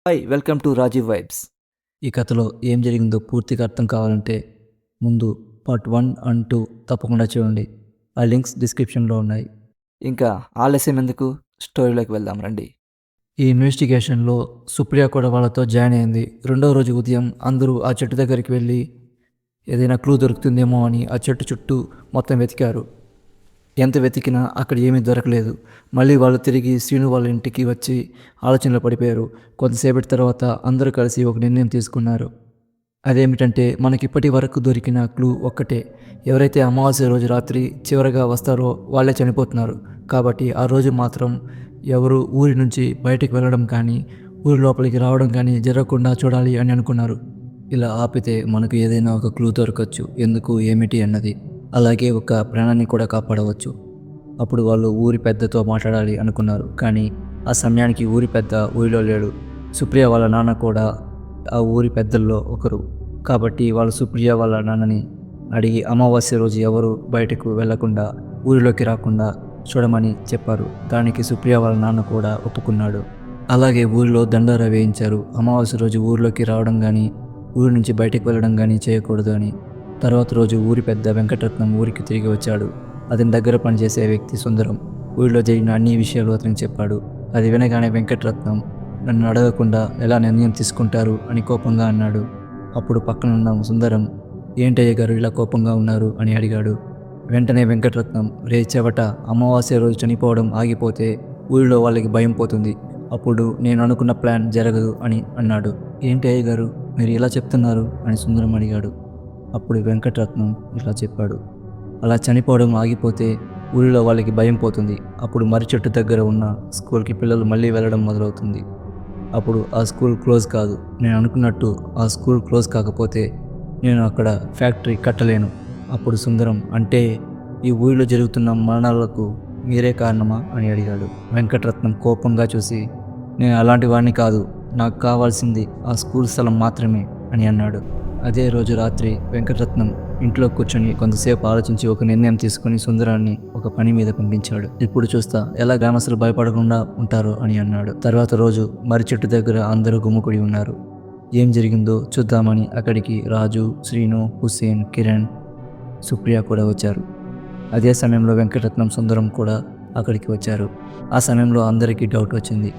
Hi welcome to Rajiv vibes. ఈ కథలో ఏం జరిగిందో పూర్తిగా అర్థం కావాలంటే ముందు పార్ట్ 1 అండ్ 2 తప్పకుండా చూడండి. ఆ లింక్స్ డిస్క్రిప్షన్లో ఉన్నాయి. ఇంకా ఆలస్యం ఎందుకు, స్టోరీలోకి వెళ్దాం రండి. ఈ ఇన్వెస్టిగేషన్లో సుప్రియ కూడా వాళ్ళతో జాయిన్ అయింది. రెండవ రోజు ఉదయం అందరూ ఆ చెట్టు దగ్గరికి వెళ్ళి ఏదైనా క్లూ దొరుకుతుందేమో అని ఆ చెట్టు చుట్టూ మొత్తం వెతికారు. ఎంత వెతికినా అక్కడ ఏమీ దొరకలేదు. మళ్ళీ వాళ్ళు తిరిగి శ్రీను వాళ్ళ ఇంటికి వచ్చి ఆలోచనలో పడిపోయారు. కొంతసేపటి తర్వాత అందరూ కలిసి ఒక నిర్ణయం తీసుకున్నారు. అదేమిటంటే మనకిప్పటి వరకు దొరికిన క్లూ ఒక్కటే. ఎవరైతే అమావాస్య రోజు రాత్రి చివరగా వస్తారో వాళ్ళే చనిపోతున్నారు. కాబట్టి ఆ రోజు మాత్రం ఎవరు ఊరి నుంచి బయటికి వెళ్ళడం కానీ ఊరి లోపలికి రావడం కానీ జరగకుండా చూడాలి అని అనుకున్నారు. ఇలా ఆపితే మనకు ఏదైనా ఒక క్లూ దొరకచ్చు, ఎందుకు ఏమిటి అన్నది. అలాగే ఒక ప్రాణాన్ని కూడా కాపాడవచ్చు. అప్పుడు వాళ్ళు ఊరి పెద్దతో మాట్లాడాలి అనుకున్నారు. కానీ ఆ సమయానికి ఊరి పెద్ద ఊరిలో లేడు. సుప్రియ వాళ్ళ నాన్న కూడా ఆ ఊరి పెద్దల్లో ఒకరు. కాబట్టి వాళ్ళు సుప్రియ వాళ్ళ నాన్నని అడిగి అమావాస్య రోజు ఎవరు బయటకు వెళ్లకుండా ఊరిలోకి రాకుండా చూడమని చెప్పారు. దానికి సుప్రియ వాళ్ళ నాన్న కూడా ఒప్పుకున్నాడు. అలాగే ఊరిలో దండారా వేయించారు. అమావాస్య రోజు ఊరిలోకి రావడం కానీ ఊరి నుంచి బయటకు వెళ్ళడం కానీ చేయకూడదు అని. తర్వాత రోజు ఊరి పెద్ద వెంకటరత్నం ఊరికి తిరిగి వచ్చాడు. అతని దగ్గర పనిచేసే వ్యక్తి సుందరం ఊరిలో జరిగిన అన్ని విషయాలు అతనికి చెప్పాడు. అది వినగానే వెంకటరత్నం నన్ను అడగకుండా ఎలా నిర్ణయం తీసుకుంటారు అని కోపంగా అన్నాడు. అప్పుడు పక్కనున్న సుందరం ఏంటయ్య గారు ఇలా కోపంగా ఉన్నారు అని అడిగాడు. వెంటనే వెంకటరత్నం రే చెవట, అమావాస్య రోజు చనిపోవడం ఆగిపోతే ఊరిలో వాళ్ళకి భయం పోతుంది. అప్పుడు నేను అనుకున్న ప్లాన్ జరగదు అని అన్నాడు. ఏంటి అయ్య గారు మీరు ఇలా చెప్తున్నారు అని సుందరం అడిగాడు. అప్పుడు వెంకటరత్నం ఇలా చెప్పాడు, అలా చనిపోవడం ఆగిపోతే ఊరిలో వాళ్ళకి భయం పోతుంది. అప్పుడు మర్రి చెట్టు దగ్గర ఉన్న స్కూల్కి పిల్లలు మళ్ళీ వెళ్ళడం మొదలవుతుంది. అప్పుడు ఆ స్కూల్ క్లోజ్ కాదు. నేను అనుకున్నట్టు ఆ స్కూల్ క్లోజ్ కాకపోతే నేను అక్కడ ఫ్యాక్టరీ కట్టలేను. అప్పుడు సుందరం అంటే ఈ ఊరిలో జరుగుతున్న మరణాలకు మీరే కారణమా అని అడిగాడు. వెంకటరత్నం కోపంగా చూసి నేను అలాంటి వాడిని కాదు, నాకు కావాల్సింది ఆ స్కూల్ స్థలం మాత్రమే అని అన్నాడు. అదే రోజు రాత్రి వెంకటరత్నం ఇంట్లో కూర్చొని కొంతసేపు ఆలోచించి ఒక నిర్ణయం తీసుకుని సుందరాన్ని ఒక పని మీద పంపించాడు. ఇప్పుడు చూస్తా ఎలా గ్రామస్తులు భయపడకుండా ఉంటారో అని అన్నాడు. తర్వాత రోజు మర్రి చెట్టు దగ్గర అందరూ గుమ్ముకుడి ఉన్నారు. ఏం జరిగిందో చూద్దామని అక్కడికి రాజు, శ్రీను, హుస్సేన్, కిరణ్, సుప్రియ కూడా వచ్చారు. అదే సమయంలో వెంకటరత్నం, సుందరం కూడా అక్కడికి వచ్చారు. ఆ సమయంలో అందరికీ డౌట్ వచ్చింది.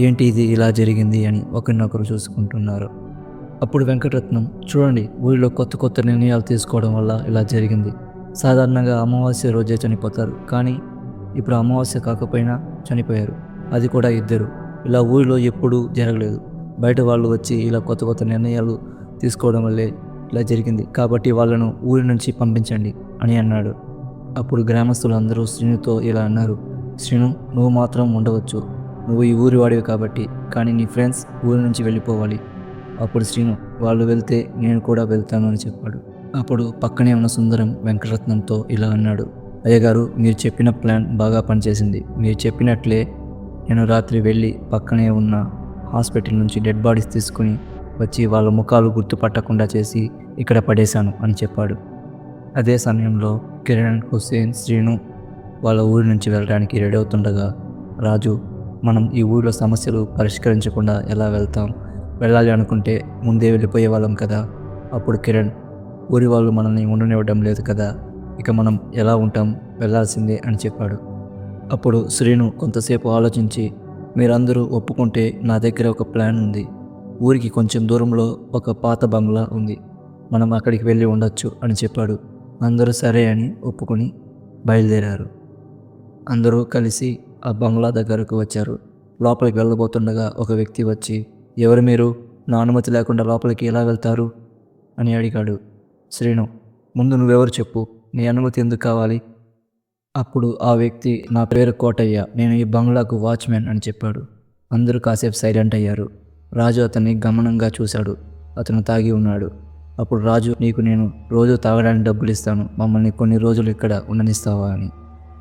ఏంటి ఇది ఇలా జరిగింది అని ఒకరినొకరు చూసుకుంటున్నారు. అప్పుడు వెంకటరత్నం చూడండి, ఊరిలో కొత్త కొత్త నిర్ణయాలు తీసుకోవడం వల్ల ఇలా జరిగింది. సాధారణంగా అమావాస్య రోజే చనిపోతారు, కానీ ఇప్పుడు అమావాస్య కాకపోయినా చనిపోయారు. అది కూడా ఇద్దరు. ఇలా ఊరిలో ఎప్పుడూ జరగలేదు. బయట వాళ్ళు వచ్చి ఇలా కొత్త కొత్త నిర్ణయాలు తీసుకోవడం వల్లే ఇలా జరిగింది. కాబట్టి వాళ్ళను ఊరి నుంచి పంపించండి అని అన్నాడు. అప్పుడు గ్రామస్తులు అందరూ శ్రీనుతో ఇలా అన్నారు, శ్రీను నువ్వు మాత్రం ఉండవచ్చు, నువ్వు ఈ ఊరి వాడివి కాబట్టి, కానీ నీ ఫ్రెండ్స్ ఊరి నుంచి వెళ్ళిపోవాలి. అప్పుడు శ్రీను వాళ్ళు వెళ్తే నేను కూడా వెళ్తాను అని చెప్పాడు. అప్పుడు పక్కనే ఉన్న సుందరం వెంకటరత్నంతో ఇలా అన్నాడు, అయ్యగారు మీరు చెప్పిన ప్లాన్ బాగా పనిచేసింది. మీరు చెప్పినట్లే నేను రాత్రి వెళ్ళి పక్కనే ఉన్న హాస్పిటల్ నుంచి డెడ్ బాడీస్ తీసుకుని వచ్చి వాళ్ళ ముఖాలు గుర్తుపట్టకుండా చేసి ఇక్కడ పడేశాను అని చెప్పాడు. అదే సమయంలో కిరణ్, హుస్సేన్, శ్రీను వాళ్ళ ఊరి నుంచి వెళ్ళడానికి రెడీ అవుతుండగా రాజు మనం ఈ ఊరిలో సమస్యలు పరిష్కరించకుండా ఎలా వెళ్తాం, వెళ్ళాలి అనుకుంటే ముందే వెళ్ళిపోయే వాళ్ళం కదా. అప్పుడు కిరణ్ ఊరి వాళ్ళు మనల్ని ఉండనివ్వడం లేదు కదా, ఇక మనం ఎలా ఉంటాం, వెళ్ళాల్సిందే అని చెప్పాడు. అప్పుడు శ్రీను కొంతసేపు ఆలోచించి మీరందరూ ఒప్పుకుంటే నా దగ్గర ఒక ప్లాన్ ఉంది. ఊరికి కొంచెం దూరంలో ఒక పాత బంగ్లా ఉంది, మనం అక్కడికి వెళ్ళి ఉండొచ్చు అని చెప్పాడు. అందరూ సరే అని ఒప్పుకొని బయలుదేరారు. అందరూ కలిసి ఆ బంగ్లా దగ్గరకు వచ్చారు. లోపలికి వెళ్ళబోతుండగా ఒక వ్యక్తి వచ్చి ఎవరు మీరు, నా అనుమతి లేకుండా లోపలికి ఎలా వెళ్తారు అని అడిగాడు. శ్రీను ముందు నువ్వెవరు చెప్పు, నీ అనుమతి ఎందుకు కావాలి? అప్పుడు ఆ వ్యక్తి నా పేరు కోటయ్య, నేను ఈ బంగ్లాకు వాచ్మెన్ అని చెప్పాడు. అందరూ కాసేపు సైలెంట్ అయ్యారు. రాజు అతన్ని గమనంగా చూశాడు. అతను తాగి ఉన్నాడు. అప్పుడు రాజు నీకు నేను రోజు తాగడానికి డబ్బులు ఇస్తాను, మమ్మల్ని కొన్ని రోజులు ఇక్కడ ఉండనిస్తావా అని.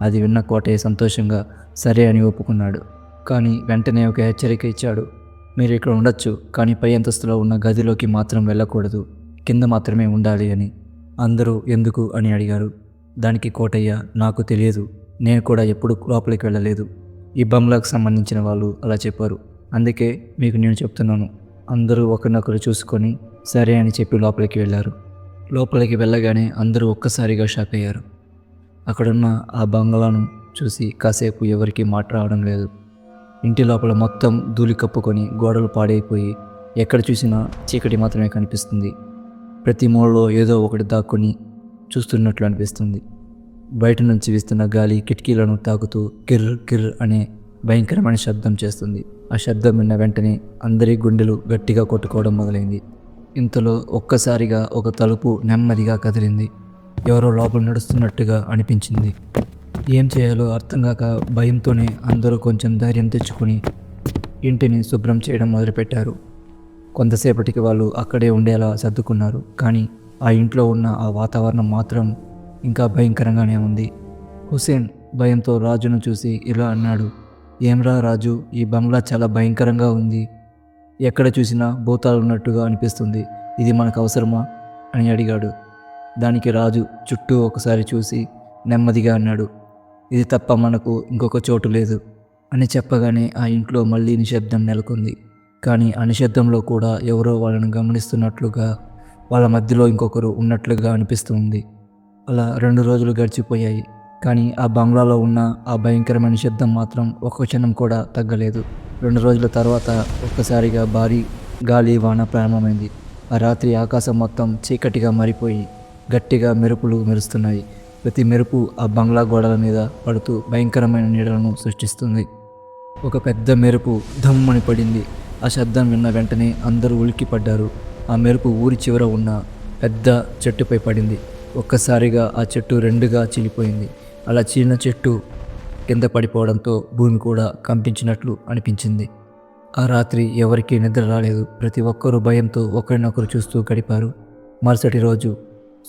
అది విన్న కోటయ్య సంతోషంగా సరే అని ఒప్పుకున్నాడు. కానీ వెంటనే ఒక హెచ్చరిక ఇచ్చాడు, మీరు ఇక్కడ ఉండొచ్చు, కానీ పై అంతస్తులో ఉన్న గదిలోకి మాత్రం వెళ్ళకూడదు, కింద మాత్రమే ఉండాలి అని. అందరూ ఎందుకు అని అడిగారు. దానికి కోటయ్య నాకు తెలియదు, నేను కూడా ఎప్పుడు లోపలికి వెళ్ళలేదు, ఈ బంగ్లాకు సంబంధించిన వాళ్ళు అలా చెప్పారు, అందుకే మీకు నేను చెప్తున్నాను. అందరూ ఒకరినొకరు చూసుకొని సరే అని చెప్పి లోపలికి వెళ్ళారు. లోపలికి వెళ్ళగానే అందరూ ఒక్కసారిగా షాక్ అయ్యారు. అక్కడున్న ఆ బంగ్లాను చూసి కాసేపు ఎవరికీ మాట రావడం లేదు. ఇంటి లోపల మొత్తం ధూళి కప్పుకొని గోడలు పాడైపోయి ఎక్కడ చూసినా చీకటి మాత్రమే కనిపిస్తుంది. ప్రతి మూలలో ఏదో ఒకటి దాక్కుని చూస్తున్నట్లు అనిపిస్తుంది. బయట నుంచి వీస్తున్న గాలి కిటికీలను తాకుతూ కిర్ర్ కిర్ర్ అనే భయంకరమైన శబ్దం చేస్తుంది. ఆ శబ్దం విన్న వెంటనే అందరి గుండెలు గట్టిగా కొట్టుకోవడం మొదలైంది. ఇంతలో ఒక్కసారిగా ఒక తలుపు నెమ్మదిగా కదిలింది. ఎవరో లోపల నడుస్తున్నట్టుగా అనిపించింది. ఏం చేయాలో అర్థం కాక భయంతోనే అందరూ కొంచెం ధైర్యం తెచ్చుకొని ఇంటిని శుభ్రం చేయడం మొదలుపెట్టారు. కొంతసేపటికి వాళ్ళు అక్కడే ఉండేలా సర్దుకున్నారు. కానీ ఆ ఇంట్లో ఉన్న ఆ వాతావరణం మాత్రం ఇంకా భయంకరంగానే ఉంది. హుసేన్ భయంతో రాజును చూసి ఇలా అన్నాడు, ఏమ్రా రాజు, ఈ బంగ్లా చాలా భయంకరంగా ఉంది. ఎక్కడ చూసినా భూతాలు ఉన్నట్టుగా అనిపిస్తుంది. ఇది మనకు అవసరమా అని అడిగాడు. దానికి రాజు చుట్టూ ఒకసారి చూసి నెమ్మదిగా అన్నాడు, ఇది తప్ప మనకు ఇంకొక చోటు లేదు అని చెప్పగానే ఆ ఇంట్లో మళ్ళీ నిశ్శబ్దం నెలకొంది. కానీ ఆ నిశ్శబ్దంలో కూడా ఎవరో వాళ్ళను గమనిస్తున్నట్లుగా, వాళ్ళ మధ్యలో ఇంకొకరు ఉన్నట్లుగా అనిపిస్తుంది. అలా 2 రోజులు గడిచిపోయాయి. కానీ ఆ బంగ్లాలో ఉన్న ఆ భయంకరమైన నిశ్శబ్దం మాత్రం ఒక్క క్షణం కూడా తగ్గలేదు. 2 రోజుల తర్వాత ఒక్కసారిగా భారీ గాలి వాన ప్రారంభమైంది. ఆ రాత్రి ఆకాశం మొత్తం చీకటిగా మారిపోయి గట్టిగా మెరుపులు మెరుస్తున్నాయి. ప్రతి మెరుపు ఆ బంగ్లా గోడల మీద పడుతూ భయంకరమైన నీడలను సృష్టిస్తుంది. ఒక పెద్ద మెరుపు ధమ్మని పడింది. ఆ శబ్దం విన్న వెంటనే అందరూ ఉలిక్కిపడ్డారు. ఆ మెరుపు ఊరి చివర ఉన్న పెద్ద చెట్టుపై పడింది. ఒక్కసారిగా ఆ చెట్టు 2గా చీలిపోయింది. అలా చీలిన చెట్టు కింద పడిపోవడంతో భూమి కూడా కంపించినట్లు అనిపించింది. ఆ రాత్రి ఎవరికీ నిద్ర రాలేదు. ప్రతి ఒక్కరూ భయంతో ఒకరినొకరు చూస్తూ గడిపారు. మరుసటి రోజు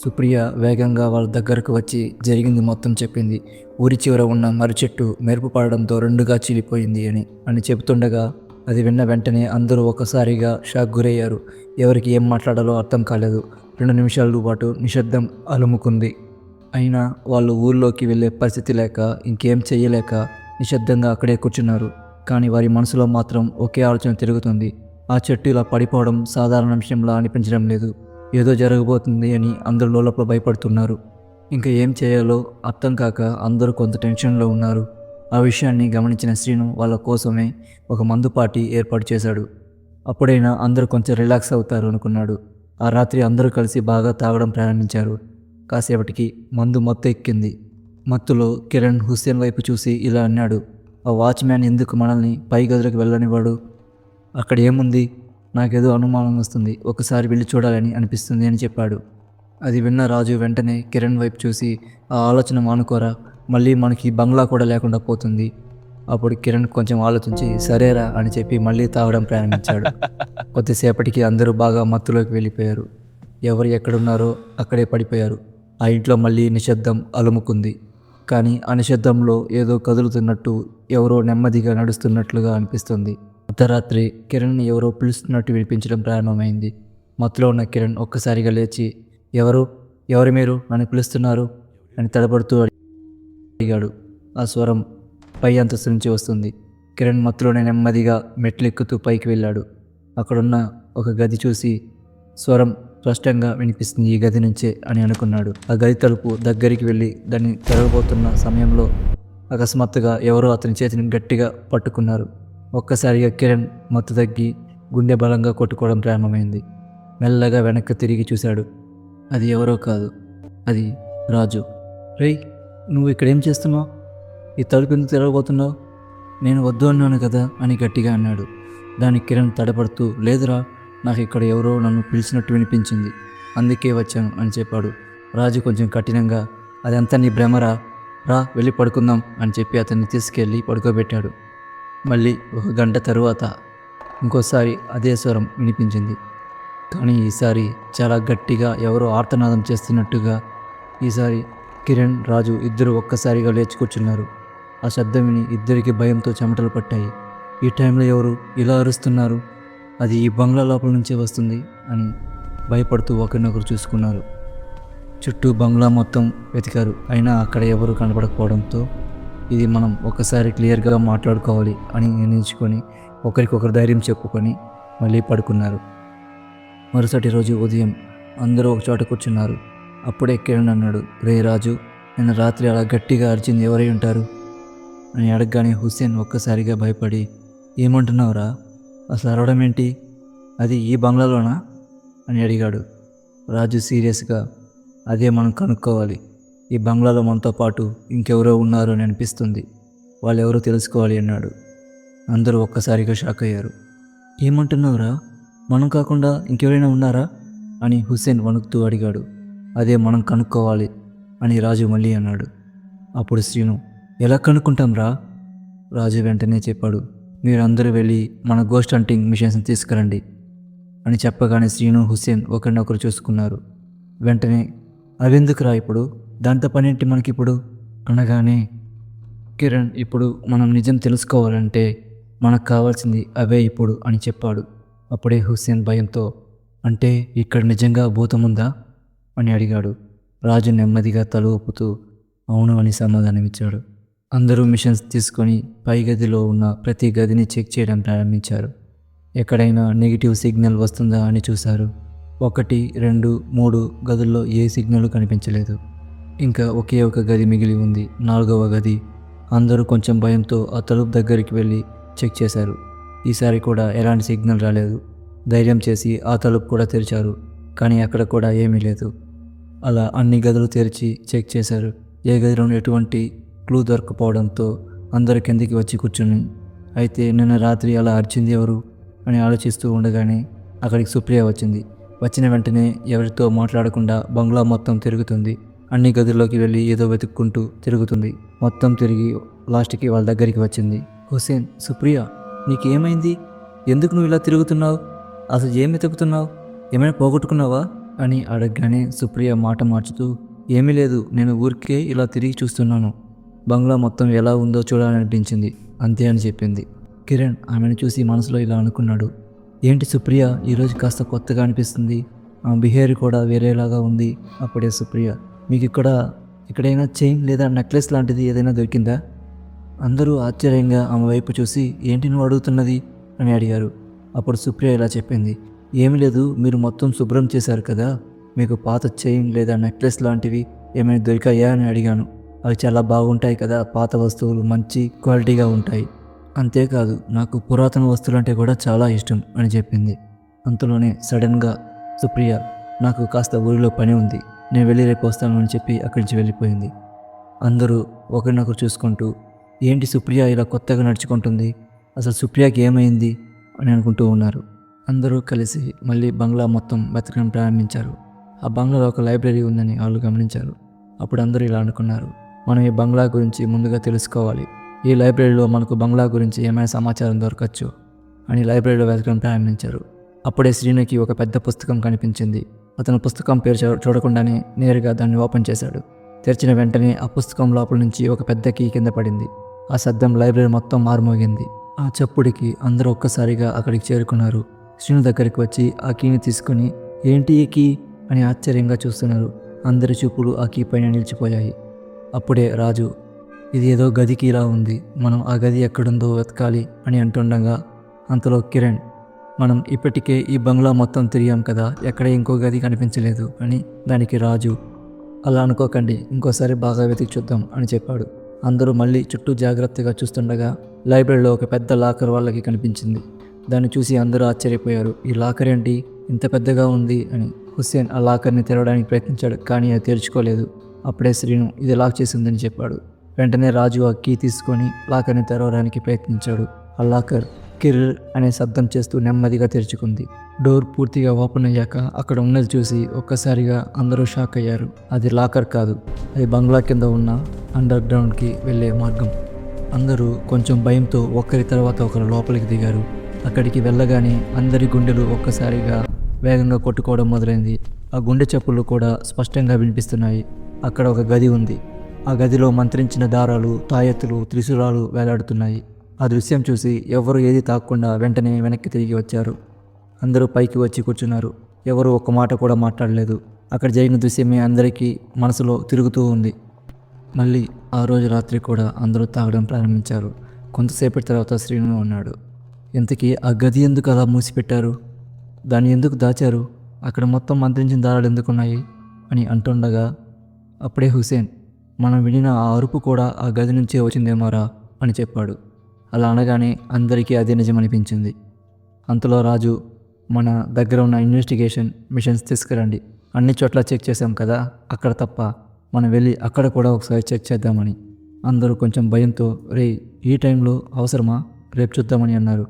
సుప్రియ వేగంగా వాళ్ళ దగ్గరకు వచ్చి జరిగింది మొత్తం చెప్పింది. ఊరి చివర ఉన్న మర్రి చెట్టు మెరుపు పడడంతో 2గా చీలిపోయింది అని చెబుతుండగా అది విన్న వెంటనే అందరూ ఒకసారిగా షాక్ గురయ్యారు. ఎవరికి ఏం మాట్లాడాలో అర్థం కాలేదు. 2 నిమిషాల పాటు నిశ్శబ్దం అలుముకుంది. అయినా వాళ్ళు ఊళ్ళోకి వెళ్ళే పరిస్థితి లేక ఇంకేం చెయ్యలేక నిశ్శబ్దంగా అక్కడే కూర్చున్నారు. కానీ వారి మనసులో మాత్రం ఒకే ఆలోచన తిరుగుతుంది. ఆ చెట్టు ఇలా పడిపోవడం సాధారణ విషయంలా అనిపించడం లేదు. ఏదో జరగబోతుంది అని అందరూ లోపల భయపడుతున్నారు. ఇంకా ఏం చేయాలో అర్థం కాక అందరూ కొంత టెన్షన్లో ఉన్నారు. ఆ విషయాన్ని గమనించిన శ్రీను వాళ్ళ కోసమే ఒక మందు పార్టీ ఏర్పాటు చేశాడు. అప్పుడైనా అందరూ కొంచెం రిలాక్స్ అవుతారు అనుకున్నాడు. ఆ రాత్రి అందరూ కలిసి బాగా తాగడం ప్రారంభించారు. కాసేపటికి మందు మత్తు ఎక్కింది. మత్తులో కిరణ్ హుస్సేన్ వైపు చూసి ఇలా అన్నాడు, ఆ వాచ్మ్యాన్ ఎందుకు మనల్ని పై గదిలోకి వెళ్ళనివాడు? అక్కడ ఏముంది? నాకేదో అనుమానం వస్తుంది, ఒకసారి వెళ్ళి చూడాలని అనిపిస్తుంది అని చెప్పాడు. అది విన్న రాజు వెంటనే కిరణ్ వైపు చూసి, ఆ ఆలోచన మానుకోరా, మళ్ళీ మనకి బంగ్లా కూడా లేకుండా పోతుంది. అప్పుడు కిరణ్ కొంచెం ఆలోచించి సరేరా అని చెప్పి మళ్ళీ తాగడం ప్రారంభించాడు. కొద్దిసేపటికి అందరూ బాగా మత్తులోకి వెళ్ళిపోయారు. ఎవరు ఎక్కడున్నారో అక్కడే పడిపోయారు. ఆ ఇంట్లో మళ్ళీ నిశ్శబ్దం అలుముకుంది. కానీ ఆ నిశ్శబ్దంలో ఏదో కదులుతున్నట్టు, ఎవరో నెమ్మదిగా నడుస్తున్నట్లుగా అనిపిస్తుంది. అర్ధరాత్రి కిరణ్ని ఎవరో పిలుస్తున్నట్టు వినిపించడం ప్రారంభమైంది. మత్తులో ఉన్న కిరణ్ ఒక్కసారిగా లేచి, ఎవరు మీరు నన్ను పిలుస్తున్నారు అని తడబడుతూ అడిగాడు. ఆ స్వరం పై అంతస్తు నుంచి వస్తుంది. కిరణ్ మత్తులోనే నెమ్మదిగా మెట్లెక్కుతూ పైకి వెళ్ళాడు. అక్కడున్న ఒక గది చూసి, స్వరం స్పష్టంగా వినిపిస్తుంది ఈ గది నుంచే అని అనుకున్నాడు. ఆ గది తలుపు దగ్గరికి వెళ్ళి దాన్ని తెరవబోతున్న సమయంలో అకస్మాత్తుగా ఎవరో అతని చేతిని గట్టిగా పట్టుకున్నారు. ఒక్కసారిగా కిరణ్ మత్తు తగ్గి గుండె బలంగా కొట్టుకోవడం ప్రారంభమైంది. మెల్లగా వెనక్కి తిరిగి చూశాడు. అది ఎవరో కాదు, అది రాజు. రేయ్, నువ్వు ఇక్కడేం చేస్తున్నావు? ఈ తలుపు ఎందుకు తెరవబోతున్నావు? నేను వద్దు అన్నాను కదా అని గట్టిగా అన్నాడు. దానికి కిరణ్ తడపడుతూ, లేదురా, నాకు ఇక్కడ ఎవరో నన్ను పిలిచినట్టు వినిపించింది, అందుకే వచ్చాను అని చెప్పాడు. రాజు కొంచెం కఠినంగా, అదంతా నీ భ్రమరా, రా వెళ్ళి పడుకుందాం అని చెప్పి అతన్ని తీసుకెళ్ళి పడుకోబెట్టాడు. మళ్ళీ 1 గంట తరువాత ఇంకోసారి అదే స్వరం వినిపించింది. కానీ ఈసారి చాలా గట్టిగా ఎవరో ఆర్తనాదం చేస్తున్నట్టుగా. ఈసారి కిరణ్, రాజు ఇద్దరు ఒక్కసారిగా లేచి కూర్చున్నారు. ఆ శబ్దం విని ఇద్దరికి భయంతో చెమటలు పట్టాయి. ఈ టైంలో ఎవరు ఇలా అరుస్తున్నారు? అది ఈ బంగ్లా లోపల నుంచే వస్తుంది అని భయపడుతూ ఒకరినొకరు చూసుకున్నారు. చుట్టూ బంగ్లా మొత్తం వెతికారు. అయినా అక్కడ ఎవరు కనపడకపోవడంతో ఇది మనం ఒకసారి క్లియర్గా మాట్లాడుకోవాలి అని నిర్ణయించుకొని ఒకరికొకరు ధైర్యం చెప్పుకొని మళ్ళీ పడుకున్నారు. మరుసటి రోజు ఉదయం అందరూ ఒక చోట కూర్చున్నారు. అప్పుడే కిరణ్ అన్నాడు, రే రాజు, నిన్న రాత్రి అలా గట్టిగా అరిచింది ఎవరై ఉంటారు అని అడగగానే హుస్సేన్ ఒక్కసారిగా భయపడి, ఏమంటున్నావురా, అసలు అరవడం ఏంటి, అది ఈ బంగ్లాలోనా అని అడిగాడు. రాజు సీరియస్గా, అదే మనం కనుక్కోవాలి. ఈ బంగ్లాలో మనతో పాటు ఇంకెవరో ఉన్నారు అని అనిపిస్తుంది, వాళ్ళెవరో తెలుసుకోవాలి అన్నాడు. అందరూ ఒక్కసారిగా షాక్ అయ్యారు. ఏమంటున్నావురా, మనం కాకుండా ఇంకెవరైనా ఉన్నారా అని హుస్సేన్ వణుకుతూ అడిగాడు. అదే మనం కనుక్కోవాలి అని రాజు మళ్ళీ అన్నాడు. అప్పుడు శ్రీను, ఎలా కనుక్కుంటాం రా? రాజు వెంటనే చెప్పాడు, మీరందరూ వెళ్ళి మన గోస్ట్ హంటింగ్ మిషన్స్ని తీసుకురండి అని చెప్పగానే శ్రీను, హుస్సేన్ ఒకరినొకరు చూసుకున్నారు. వెంటనే, అవెందుకురా ఇప్పుడు, దాంతో పనేంటి మనకిప్పుడు అనగానే కిరణ్, ఇప్పుడు మనం నిజం తెలుసుకోవాలంటే మనకు కావాల్సింది అవే ఇప్పుడు అని చెప్పాడు. అప్పుడే హుస్సేన్ భయంతో, అంటే ఇక్కడ నిజంగా భూతం ఉందా అని అడిగాడు. రాజు నెమ్మదిగా తల ఊపుతూ అవును అని సమాధానమిచ్చాడు. అందరూ మిషన్స్ తీసుకొని పై గదిలో ఉన్న ప్రతి గదిని చెక్ చేయడం ప్రారంభించారు. ఎక్కడైనా నెగిటివ్ సిగ్నల్ వస్తుందా అని చూశారు. 1, 2, 3 గదుల్లో ఏ సిగ్నల్ కనిపించలేదు. ఇంకా ఒకే ఒక గది మిగిలి ఉంది, 4వ గది. అందరూ కొంచెం భయంతో ఆ తలుపు దగ్గరికి వెళ్ళి చెక్ చేశారు. ఈసారి కూడా ఎలాంటి సిగ్నల్ రాలేదు. ధైర్యం చేసి ఆ తలుపు కూడా తెరిచారు, కానీ అక్కడ కూడా ఏమీ లేదు. అలా అన్ని గదులు తెరిచి చెక్ చేశారు. ఏ గదిలోనూ ఎటువంటి క్లూ దొరకపోవడంతో అందరూ కిందికి వచ్చి కూర్చుని, అయితే నిన్న రాత్రి అలా అరిచింది ఎవరు అని ఆలోచిస్తూ ఉండగానే అక్కడికి సుప్రియ వచ్చింది. వచ్చిన వెంటనే ఎవరితో మాట్లాడకుండా బంగ్లా మొత్తం తిరుగుతుంది. అన్ని గదుల్లోకి వెళ్ళి ఏదో వెతుక్కుంటూ తిరుగుతుంది. మొత్తం తిరిగి లాస్ట్కి వాళ్ళ దగ్గరికి వచ్చింది. హుస్సేన్, సుప్రియ, నీకేమైంది, ఎందుకు నువ్వు ఇలా తిరుగుతున్నావు, అసలు ఏం వెతుకుతున్నావు, ఏమైనా పోగొట్టుకున్నావా అని అడగగానే సుప్రియ మాట మార్చుతూ, ఏమీ లేదు, నేను ఊరికే ఇలా తిరిగి చూస్తున్నాను, బంగ్లా మొత్తం ఎలా ఉందో చూడాలనిపించింది అంతే అని చెప్పింది. కిరణ్ ఆమెను చూసి మనసులో ఇలా అనుకున్నాడు, ఏంటి సుప్రియ ఈరోజు కాస్త కొత్తగా అనిపిస్తుంది, ఆ బిహేవియర్ కూడా వేరేలాగా ఉంది. అప్పుడే సుప్రియ, మీకు ఇక్కడైనా చైన్ లేదా నెక్లెస్ లాంటిది ఏదైనా దొరికిందా? అందరూ ఆశ్చర్యంగా ఆమె వైపు చూసి, ఏంటి నువ్వు అడుగుతున్నది అని అడిగారు. అప్పుడు సుప్రియ ఇలా చెప్పింది, ఏమీ లేదు, మీరు మొత్తం శుభ్రం చేశారు కదా, మీకు పాత చైన్ లేదా నెక్లెస్ లాంటివి ఏమైనా దొరికాయా అని అడిగాను. అవి చాలా బాగుంటాయి కదా, పాత వస్తువులు మంచి క్వాలిటీగా ఉంటాయి. అంతేకాదు నాకు పురాతన వస్తువులు అంటే కూడా చాలా ఇష్టం అని చెప్పింది. అంతలోనే సడన్గా సుప్రియ, నాకు కాస్త ఊరిలో పని ఉంది, నేను వెళ్ళి రేపు వస్తాను అని చెప్పి అక్కడి నుంచి వెళ్ళిపోయింది. అందరూ ఒకరినొకరు చూసుకుంటూ, ఏంటి సుప్రియ ఇలా కొత్తగా నడుచుకుంటుంది, అసలు సుప్రియకి ఏమైంది అని అనుకుంటూ ఉన్నారు. అందరూ కలిసి మళ్ళీ బంగ్లా మొత్తం వెతకడం ప్రారంభించారు. ఆ బంగ్లాలో ఒక లైబ్రరీ ఉందని వాళ్ళు గమనించారు. అప్పుడు అందరూ ఇలా అనుకున్నారు, మనం ఈ బంగ్లా గురించి ముందుగా తెలుసుకోవాలి, ఈ లైబ్రరీలో మనకు బంగ్లా గురించి ఏమైనా సమాచారం దొరకచ్చు అని లైబ్రరీలో వెతకడం ప్రారంభించారు. అప్పుడే శ్రీనుకి ఒక పెద్ద పుస్తకం కనిపించింది. అతను పుస్తకం పేరు చూడకుండానే నేరుగా దాన్ని ఓపెన్ చేశాడు. తెరిచిన వెంటనే ఆ పుస్తకం లోపల నుంచి ఒక పెద్ద కీ కింద పడింది. ఆ శబ్దం లైబ్రరీ మొత్తం మారుమోగింది. ఆ చప్పుడికి అందరూ ఒక్కసారిగా అక్కడికి చేరుకున్నారు. శ్రీను దగ్గరికి వచ్చి ఆ కీని తీసుకుని, ఏంటి ఈ కీ అని ఆశ్చర్యంగా చూస్తున్నారు. అందరి చూపులు ఆ కీ పైన నిలిచిపోయాయి. అప్పుడే రాజు, ఇది ఏదో గదికి ఇలా ఉంది, మనం ఆ గది ఎక్కడుందో వెతకాలి అని అంటుండగా అంతలో కిరణ్, మనం ఇప్పటికే ఈ బంగ్లా మొత్తం తిరిగాం కదా, ఎక్కడ ఇంకో గది కనిపించలేదు అని. దానికి రాజు, అలా అనుకోకండి, ఇంకోసారి బాగా వెతికి చూద్దాం అని చెప్పాడు. అందరూ మళ్ళీ చుట్టూ జాగ్రత్తగా చూస్తుండగా లైబ్రరీలో ఒక పెద్ద లాకర్ వాళ్ళకి కనిపించింది. దాన్ని చూసి అందరూ ఆశ్చర్యపోయారు. ఈ లాకర్ ఏంటి ఇంత పెద్దగా ఉంది అని. హుస్సేన్ ఆ లాకర్ని తెరవడానికి ప్రయత్నించాడు, కానీ అది తెరుచుకోలేదు. అప్పుడే శ్రీను, ఇది లాక్ చేసిందని చెప్పాడు. వెంటనే రాజు ఆ కీ తీసుకొని లాకర్ని తెరవడానికి ప్రయత్నించాడు. ఆ లాకర్ కిర్ర్ అనే శబ్దం చేస్తూ నెమ్మదిగా తెరుచుకుంది. డోర్ పూర్తిగా ఓపెన్ అయ్యాక అక్కడ ఉన్నది చూసి ఒక్కసారిగా అందరూ షాక్ అయ్యారు. అది లాకర్ కాదు, అది బంగ్లా కింద ఉన్న అండర్ గ్రౌండ్కి వెళ్ళే మార్గం. అందరూ కొంచెం భయంతో ఒకరి తర్వాత ఒకరు లోపలికి దిగారు. అక్కడికి వెళ్ళగానే అందరి గుండెలు ఒక్కసారిగా వేగంగా కొట్టుకోవడం మొదలైంది. ఆ గుండె చప్పులు కూడా స్పష్టంగా వినిపిస్తున్నాయి. అక్కడ ఒక గది ఉంది. ఆ గదిలో మంత్రించిన దారాలు, తాయెత్తులు, త్రిశూలాలు వేలాడుతున్నాయి. ఆ దృశ్యం చూసి ఎవరు ఏది తాకకుండా వెంటనే వెనక్కి తిరిగి వచ్చారు. అందరూ పైకి వచ్చి కూర్చున్నారు. ఎవరు ఒక్క మాట కూడా మాట్లాడలేదు. అక్కడ జరిగిన దృశ్యమే అందరికీ మనసులో తిరుగుతూ ఉంది. మళ్ళీ ఆ రోజు రాత్రి కూడా అందరూ తాగడం ప్రారంభించారు. కొంతసేపటి తర్వాత శ్రీను అన్నాడు, ఇంతకీ ఆ గది ఎందుకు అలా మూసిపెట్టారు? దాన్ని ఎందుకు దాచారు? అక్కడ మొత్తం మంత్రించిన దారాలు ఎందుకున్నాయి అని అంటుండగా అప్పుడే హుసేన్, మనం వినిన ఆ అరుపు కూడా ఆ గది నుంచే వచ్చిందేమోరా అని చెప్పాడు. అలా అనగానే అందరికీ అదే నిజమనిపించింది. అంతలో రాజు, మన దగ్గర ఉన్న ఇన్వెస్టిగేషన్ మిషన్స్ తీసుకురండి, అన్ని చోట్ల చెక్ చేశాం కదా, అక్కడ తప్ప మనం వెళ్ళి అక్కడ కూడా ఒకసారి చెక్ చేద్దామని. అందరూ కొంచెం భయంతో, రే ఈ టైంలో అవసరమా, రేపు చూద్దామని అన్నారు.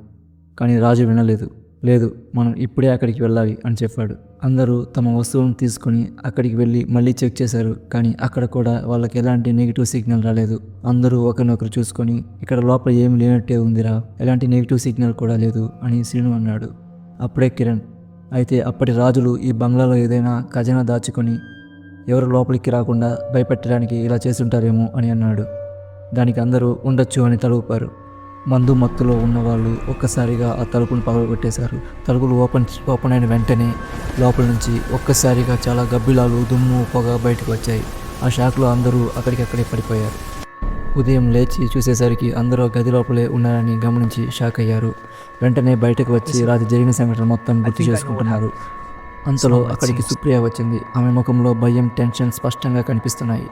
కానీ రాజు వినలేదు. లేదు, మనం ఇప్పుడే అక్కడికి వెళ్ళాలి అని చెప్పాడు. అందరూ తమ వస్తువులను తీసుకొని అక్కడికి వెళ్ళి మళ్ళీ చెక్ చేశారు. కానీ అక్కడ కూడా వాళ్ళకి ఎలాంటి నెగిటివ్ సిగ్నల్ రాలేదు. అందరూ ఒకరినొకరు చూసుకొని, ఇక్కడ లోపల ఏమి లేనట్టే ఉందిరా, ఎలాంటి నెగిటివ్ సిగ్నల్ కూడా లేదు అని శ్రీను అన్నాడు. అప్పుడే కిరణ్, అయితే అప్పటి రాజులు ఈ బంగ్లాలో ఏదైనా ఖజానా దాచుకొని ఎవరు లోపలికి రాకుండా భయపెట్టడానికి ఇలా చేస్తుంటారేమో అని అన్నాడు. దానికి అందరూ ఉండొచ్చు అని తలుపారు. మందు మత్తులో ఉన్నవాళ్ళు ఒక్కసారిగా ఆ తలుపును పగలగొట్టేశారు. తలుపులు ఓపెన్ అయిన వెంటనే లోపల నుంచి ఒక్కసారిగా చాలా గబ్బిలాలు, దుమ్ము, పొగ బయటకు వచ్చాయి. ఆ షాక్లో అందరూ అక్కడికక్కడే పడిపోయారు. ఉదయం లేచి చూసేసరికి అందరూ గది లోపలే ఉన్నారని గమనించి షాక్ అయ్యారు. వెంటనే బయటకు వచ్చి రాత్రి జరిగిన సంఘటన మొత్తం గుర్తు చేసుకుంటున్నారు. అంతలో అక్కడికి సుప్రియ వచ్చింది. ఆమె ముఖంలో భయం, టెన్షన్ స్పష్టంగా కనిపిస్తున్నాయి.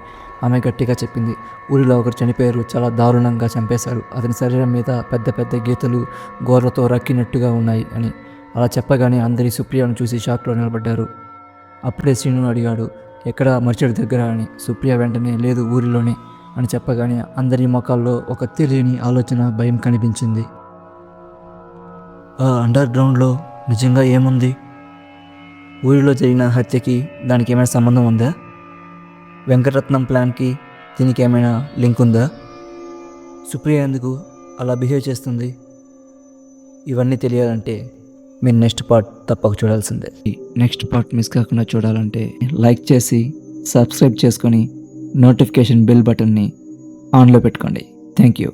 ఆమె గట్టిగా చెప్పింది, ఊరిలో ఒకరు చనిపోయారు, చాలా దారుణంగా చంపేశారు, అతని శరీరం మీద పెద్ద పెద్ద గీతలు గోర్లతో రక్కినట్టుగా ఉన్నాయి అని. అలా చెప్పగానే అందరి సుప్రియను చూసి షాక్లో నిలబడ్డారు. అప్పుడే శ్రీను అడిగాడు, ఎక్కడ, మర్చెడు దగ్గర అని. సుప్రియ వెంటనే, లేదు ఊరిలోనే అని చెప్పగానే అందరి ముఖాల్లో ఒక తెలియని ఆలోచన, భయం కనిపించింది. ఆ అండర్ గ్రౌండ్లో నిజంగా ఏముంది? ఊరిలో జరిగిన హత్యకి దానికి ఏమైనా సంబంధం ఉందా? వెంకటరత్నం ప్లాన్కి దీనికి ఏమైనా లింక్ ఉందా? సుప్రియ ఎందుకు అలా బిహేవ్ చేస్తుంది? ఇవన్నీ తెలియాలంటే మీరు నెక్స్ట్ పార్ట్ తప్పక చూడాల్సిందే. నెక్స్ట్ పార్ట్ మిస్ కాకుండా చూడాలంటే లైక్ చేసి సబ్స్క్రైబ్ చేసుకొని నోటిఫికేషన్ బెల్ బటన్ని ఆన్లో పెట్టుకోండి. Thank you.